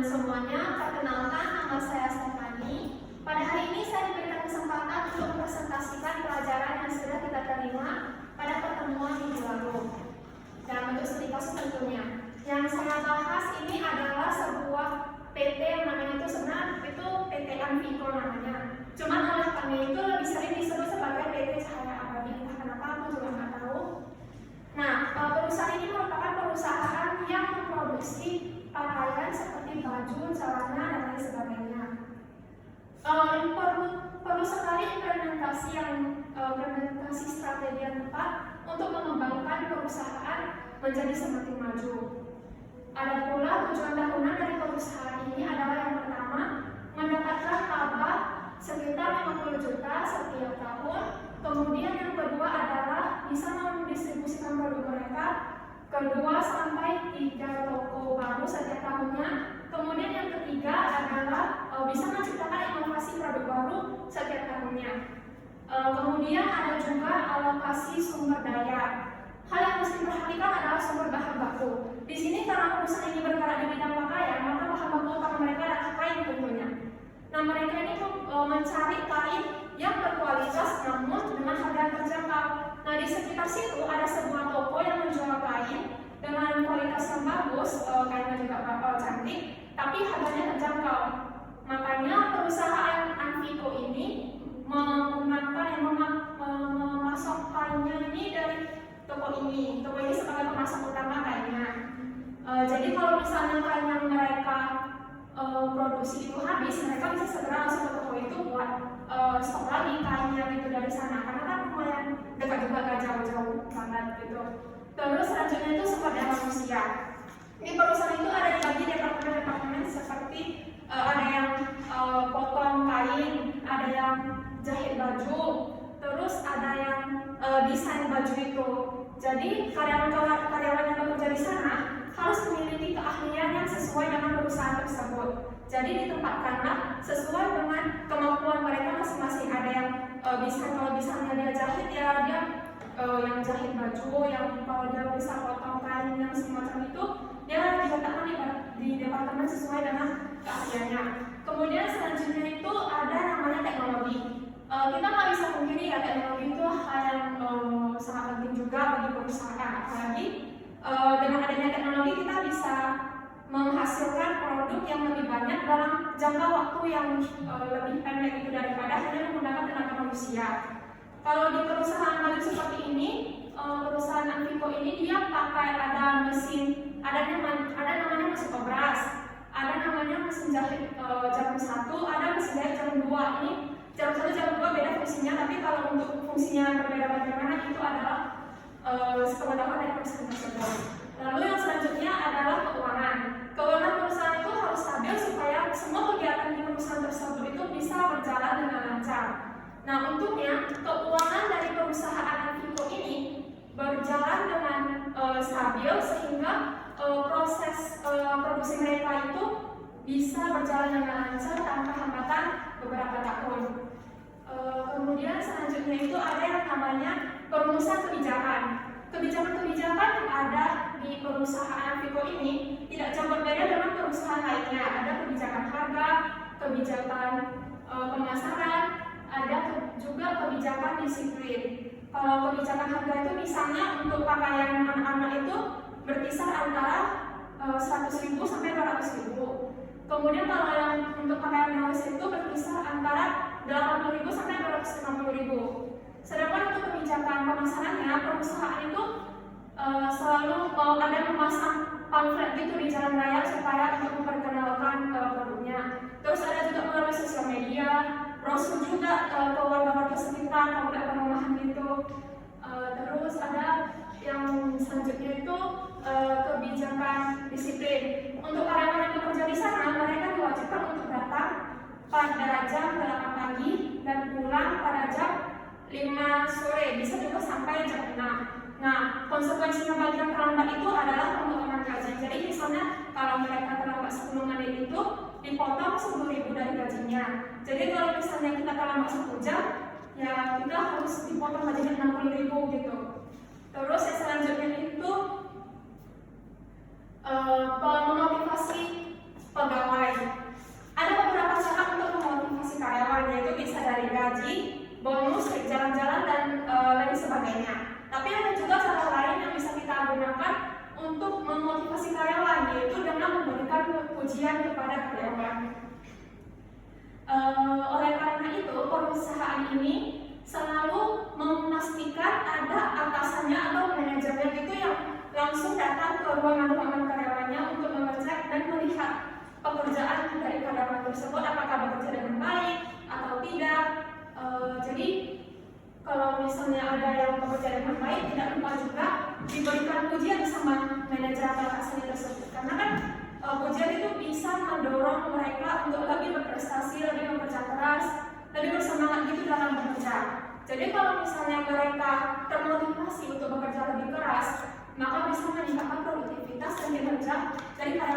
teman-teman semuanya, perkenalkan nama saya Stefani. Pada hari ini saya diberikan kesempatan untuk mempresentasikan pelajaran yang sudah kita terima pada pertemuan minggu lalu. Dalam bentuk studi kasus tentunya. Yang saya bahas ini adalah sebuah PT yang namanya itu sebenarnya itu PT Anvico namanya. Cuman oleh kami itu lebih sering disebut sebagai PT Cahaya Abadi. Entah kenapa aku juga nggak tahu. Nah, perusahaan ini merupakan perusahaan yang memproduksi pakaian seperti baju, celana, dan lain sebagainya. Perlu sekali implementasi strategi yang tepat untuk mengembangkan perusahaan menjadi semakin maju. Ada pula tujuan tahunan dari perusahaan ini adalah yang pertama, mendapatkan laba sekitar 50 juta setiap tahun. Kemudian yang kedua adalah bisa mendistribusikan produk mereka ke 2 sampai 3 toko baru setiap tahunnya. Kemudian yang ketiga adalah bisa menciptakan inovasi produk baru setiap tahunnya. Kemudian ada juga alokasi sumber daya. Hal yang mesti diperhatikan adalah sumber bahan baku. Di sini karena perusahaan ini bergerak di bidang pakaian, maka bahan baku utama mereka adalah kain tentunya. Nah, mereka ini mencari kain yang berkualitas namun dengan harga yang terjangkau. Nah, di sekitar situ ada sebuah toko yang menjual kain dengan kualitas yang bagus, kainnya juga cantik, tapi harganya terjangkau. Makanya perusahaan Anvico ini memasok kainnya ini dari toko ini. Toko ini sebagai pemasok utama kainnya. Jadi kalau misalnya kain yang mereka produksi itu habis, mereka bisa segera langsung ke toko itu buat stok lagi kainnya gitu dari sana, karena kan lumayan dekat juga, gak jauh-jauh banget gitu. Terus selanjutnya itu sumber daya manusia. Di perusahaan itu ada dibagi departemen-departemen seperti ada yang potong kain, ada yang jahit baju, terus ada yang desain baju itu. Jadi karyawan yang bekerja di sana harus memiliki keahlian yang sesuai dengan perusahaan tersebut. Jadi ditempatkanlah sesuai dengan kemampuan mereka masing-masing. Ada yang bisa, kalau misalnya dia jahit ya dia yang jahit baju, yang kalau dia bisa potong kain yang semacam itu, dia diletakkan di departemen sesuai dengan keahliannya. Kemudian selanjutnya itu ada namanya teknologi. Kita nggak bisa pungkiri ya, teknologi itu hal yang sangat penting juga bagi perusahaan. Apalagi dengan adanya teknologi kita bisa menghasilkan produk yang lebih banyak dalam jangka waktu yang lebih pendek itu daripada hanya menggunakan tenaga manusia. Kalau di perusahaan baju seperti ini, perusahaan Anvico ini dia pakai ada mesin, ada namanya mesin obras, ada namanya mesin jahit jarum 1, ada mesin jahit jarum 2. Ini jarum 1, jarum 2 beda fungsinya, tapi kalau untuk fungsinya berbeda bagaimana itu adalah sepengetahuan dari perusahaan tersebut. Lalu yang selanjutnya adalah keuangan. Keuangan perusahaan itu harus stabil supaya semua kegiatan di perusahaan tersebut itu bisa berjalan dengan lancar. Nah, untuknya keuangan dari perusahaan Anvico ini berjalan dengan stabil sehingga proses produksi mereka itu bisa berjalan dengan lancar tanpa hambatan beberapa tahun. Kemudian selanjutnya itu ada yang namanya perumusan kebijakan. Kebijakan-kebijakan yang ada di perusahaan Anvico ini tidak jauh berbeda dengan perusahaan lainnya. Ada kebijakan harga, kebijakan pemasaran, ada juga kebijakan disiplin. Kalau kebijakan harga itu misalnya untuk pakaian anak-anak itu berkisar antara 100.000 sampai 200.000. Kemudian kalau yang untuk pakaian dewasa itu berkisar antara 80.000 sampai 250.000. Sedangkan untuk kebijakan pemasarannya, perusahaan itu selalu ada memasang pamflet gitu di jalan raya supaya untuk memperkenalkan produknya. Terus ada juga melalui sosial media, brosur juga ke warga-warga sekitar, komplek perumahan gitu. Terus ada yang selanjutnya itu kebijakan disiplin. Untuk karyawan yang bekerja di sana, mereka diwajibkan untuk datang pada jam 8 pagi dan pulang pada jam 5 sore, bisa juga sampai jam 6. Nah, konsekuensinya bagi yang terlambat itu adalah pemotongan gaji. Jadi misalnya kalau mereka terlambat 10 menit itu dipotong 10.000 dari gajinya. Jadi kalau misalnya kita terlambat 1 jam, ya kita harus dipotong gajinya 60.000 gitu. Terus yang selanjutnya itu memotivasi pegawai. Ada beberapa cara untuk memotivasi karyawan, yaitu bisa dari gaji, bonus, jalan-jalan, dan lain sebagainya. Tapi ada juga cara lain yang bisa kita gunakan untuk memotivasi karyawan, yaitu dengan memberikan pujian kepada karyawan. Oleh karena itu, perusahaan ini selalu memastikan ada atasannya atau manajernya itu yang langsung datang ke ruangan-ruangan karyawannya untuk mengecek dan melihat pekerjaan dari karyawan tersebut apakah bekerja dengan baik atau tidak. Jadi kalau misalnya ada yang bekerja dengan baik, tidak lupa juga diberikan pujian sama manajer atau atasannya tersebut, karena kan pujian itu bisa mendorong mereka untuk lebih berprestasi, lebih bekerja keras, lebih bersemangat gitu dalam bekerja. Jadi kalau misalnya mereka termotivasi untuk bekerja lebih keras, maka bisa meningkatkan produktivitas dan kinerja dari karyawan